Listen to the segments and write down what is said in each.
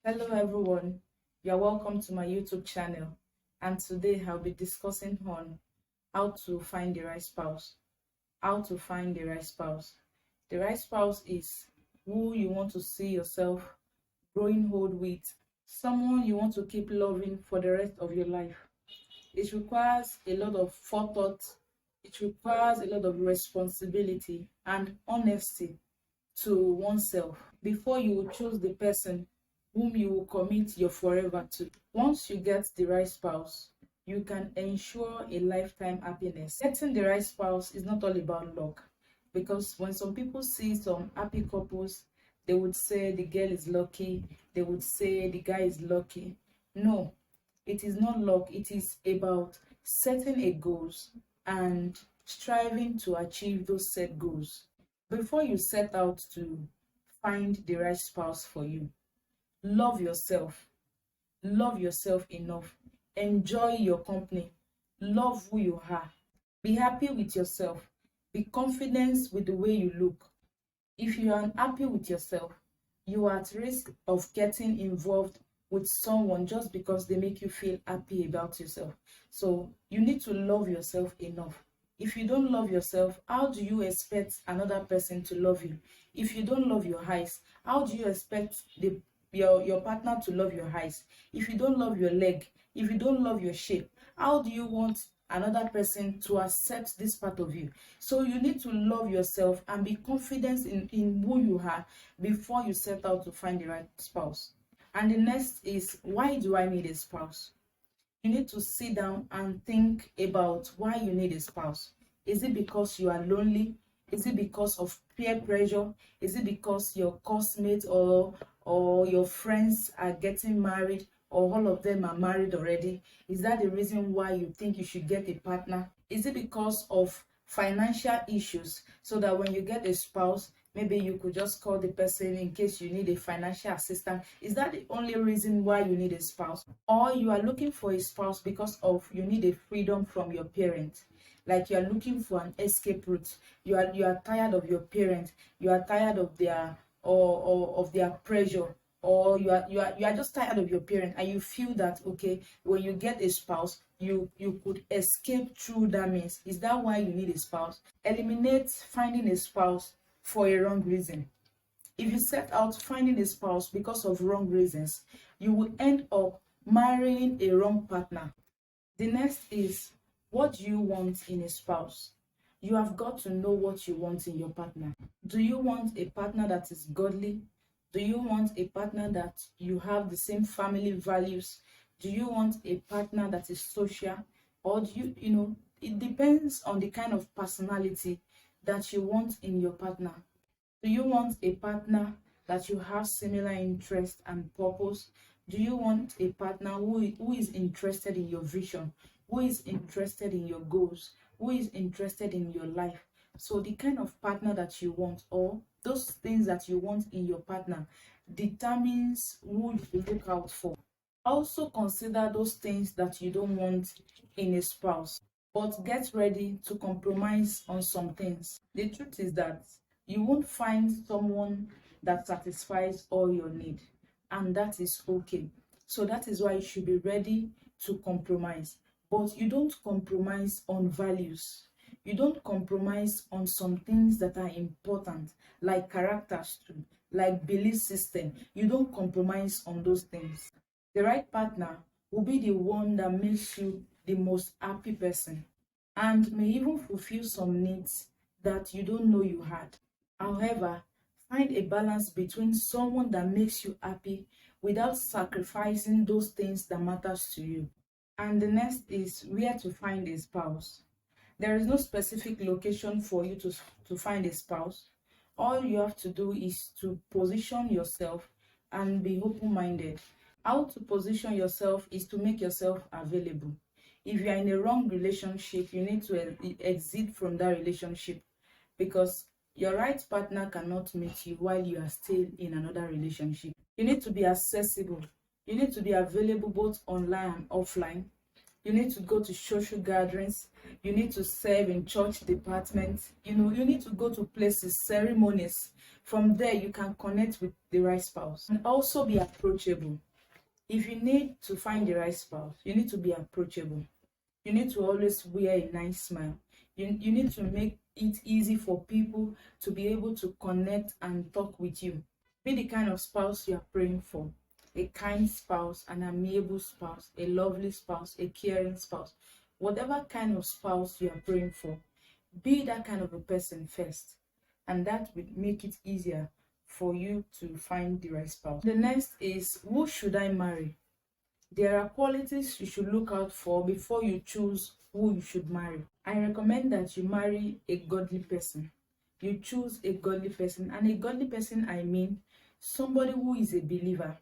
Hello everyone, you're welcome to my YouTube channel, and today I'll be discussing on how to find the right spouse. How to find the right spouse. The right spouse is who you want to see yourself growing old with, someone you want to keep loving for the rest of your life. It requires a lot of forethought, it requires a lot of responsibility and honesty to oneself before you choose the person whom you will commit your forever to. Once you get the right spouse, you can ensure a lifetime happiness. Getting the right spouse is not all about luck, because when some people see some happy couples, they would say the girl is lucky, they would say the guy is lucky. No, it is not luck. It is about setting a goals and striving to achieve those set goals. Before you set out to find the right spouse for you, love yourself. Love yourself enough. Enjoy your company. Love who you are. Be happy with yourself. Be confident with the way you look. If you are unhappy with yourself, you are at risk of getting involved with someone just because they make you feel happy about yourself. So you need to love yourself enough. If you don't love yourself, how do you expect another person to love you? If you don't love your eyes, how do you expect your partner to love your eyes? If you don't love your leg, if you don't love your shape, how do you want another person to accept this part of you? So you need to love yourself and be confident in who you are before you set out to find the right spouse. And the next is, why do I need a spouse? You need to sit down and think about why you need a spouse. Is it because you are lonely? Is it because of peer pressure? Is it because your classmates or your friends are getting married, or all of them are married already? Is that the reason why you think you should get a partner? Is it because of financial issues, so that when you get a spouse, maybe you could just call the person in case you need a financial assistant? Is that the only reason why you need a spouse? Or you are looking for a spouse because of you need a freedom from your parents, like you are looking for an escape route. You are tired of your parents, you are tired of their or of their pressure, or you are just tired of your parent, and you feel that okay, when you get a spouse, you could escape through that means. Is that why you need a spouse? Eliminate finding a spouse for a wrong reason. If you set out finding a spouse because of wrong reasons, you will end up marrying a wrong partner. The next is, what do you want in a spouse? You have got to know what you want in your partner. Do you want a partner that is godly? Do you want a partner that you have the same family values? Do you want a partner that is social? Or do it depends on the kind of personality that you want in your partner. Do you want a partner that you have similar interest and purpose? Do you want a partner who is interested in your vision, who is interested in your goals, who is interested in your life? So the kind of partner that you want, or those things that you want in your partner, determines who you look out for. Also consider those things that you don't want in a spouse, but get ready to compromise on some things. The truth is that you won't find someone that satisfies all your need, and that is okay. So that is why you should be ready to compromise. But you don't compromise on values. You don't compromise on some things that are important, like characters too, like belief system. You don't compromise on those things. The right partner will be the one that makes you the most happy person, and may even fulfill some needs that you don't know you had. However, find a balance between someone that makes you happy without sacrificing those things that matters to you. And the next is, where to find a spouse. There is no specific location for you to find a spouse. All you have to do is to position yourself and be open-minded. How to position yourself is to make yourself available. If you are in a wrong relationship, you need to exit from that relationship, because your right partner cannot meet you while you are still in another relationship. You need to be accessible. You need to be available both online and offline. You need to go to social gatherings. You need to serve in church departments. You need to go to places, ceremonies, From there, you can connect with the right spouse. And also be approachable. If you need to find the right spouse, you need to be approachable. You need to always wear a nice smile. You need to make it easy for people to be able to connect and talk with you. Be the kind of spouse you are praying for. A kind spouse, an amiable spouse, a lovely spouse, a caring spouse. Whatever kind of spouse you are praying for, be that kind of a person first. And that will make it easier for you to find the right spouse. The next is, who should I marry? There are qualities you should look out for before you choose who you should marry. I recommend that you marry a godly person. You choose a godly person. And a godly person, I mean somebody who is a believer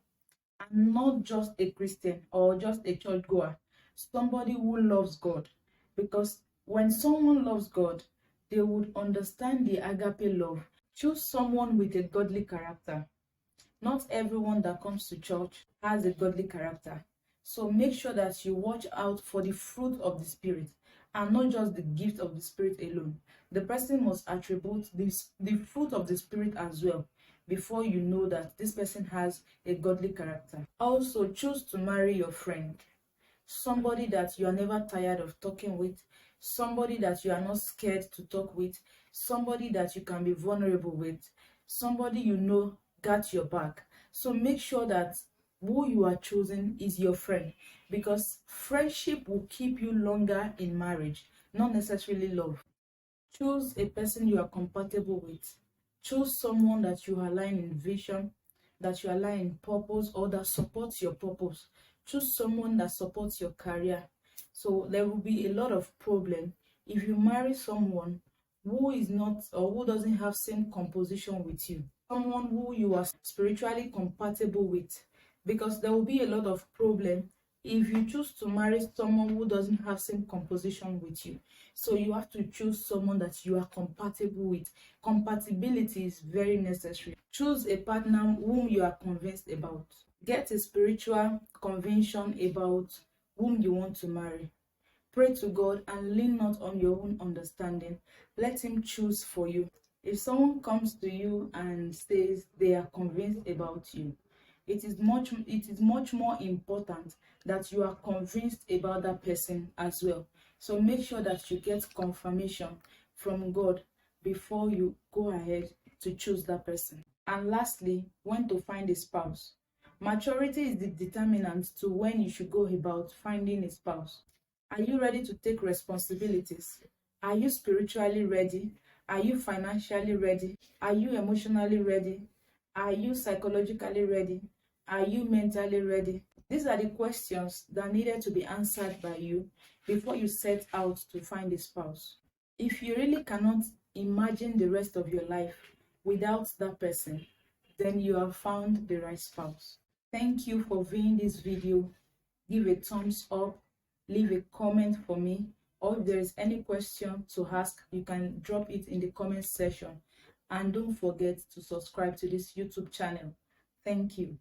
and not just a Christian or just a church goer. Somebody who loves God. Because when someone loves God, they would understand the agape love. Choose someone with a godly character. Not everyone that comes to church has a godly character. So make sure that you watch out for the fruit of the Spirit and not just the gift of the Spirit alone. The person must attribute the fruit of the Spirit as well before you know that this person has a godly character. Also, choose to marry your friend. Somebody that you are never tired of talking with, somebody that you are not scared to talk with, somebody that you can be vulnerable with, somebody you know got your back. So make sure that who you are choosing is your friend, because friendship will keep you longer in marriage, not necessarily love. Choose a person you are compatible with. Choose someone that you align in vision, that you align in purpose, or that supports your purpose. Choose someone that supports your career. So there will be a lot of problem if you marry someone who is not, or who doesn't have same composition with you, someone who you are spiritually compatible with, because there will be a lot of problem if you choose to marry someone who doesn't have same composition with you. So you have to choose someone that you are compatible with. Compatibility is very necessary. Choose a partner whom you are convinced about. Get a spiritual conviction about whom you want to marry. Pray to God and lean not on your own understanding. Let him choose for you. If someone comes to you and says they are convinced about you, it is much more important that you are convinced about that person as well. So make sure that you get confirmation from God before you go ahead to choose that person. And lastly, when to find a spouse. Maturity is the determinant to when you should go about finding a spouse. Are you ready to take responsibilities? Are you spiritually ready? Are you financially ready? Are you emotionally ready? Are you psychologically ready? Are you mentally ready? These are the questions that needed to be answered by you before you set out to find a spouse. If you really cannot imagine the rest of your life without that person, then you have found the right spouse. Thank you for viewing this video. Give a thumbs up, leave a comment for me, or if there is any question to ask, you can drop it in the comment section. And don't forget to subscribe to this YouTube channel. Thank you.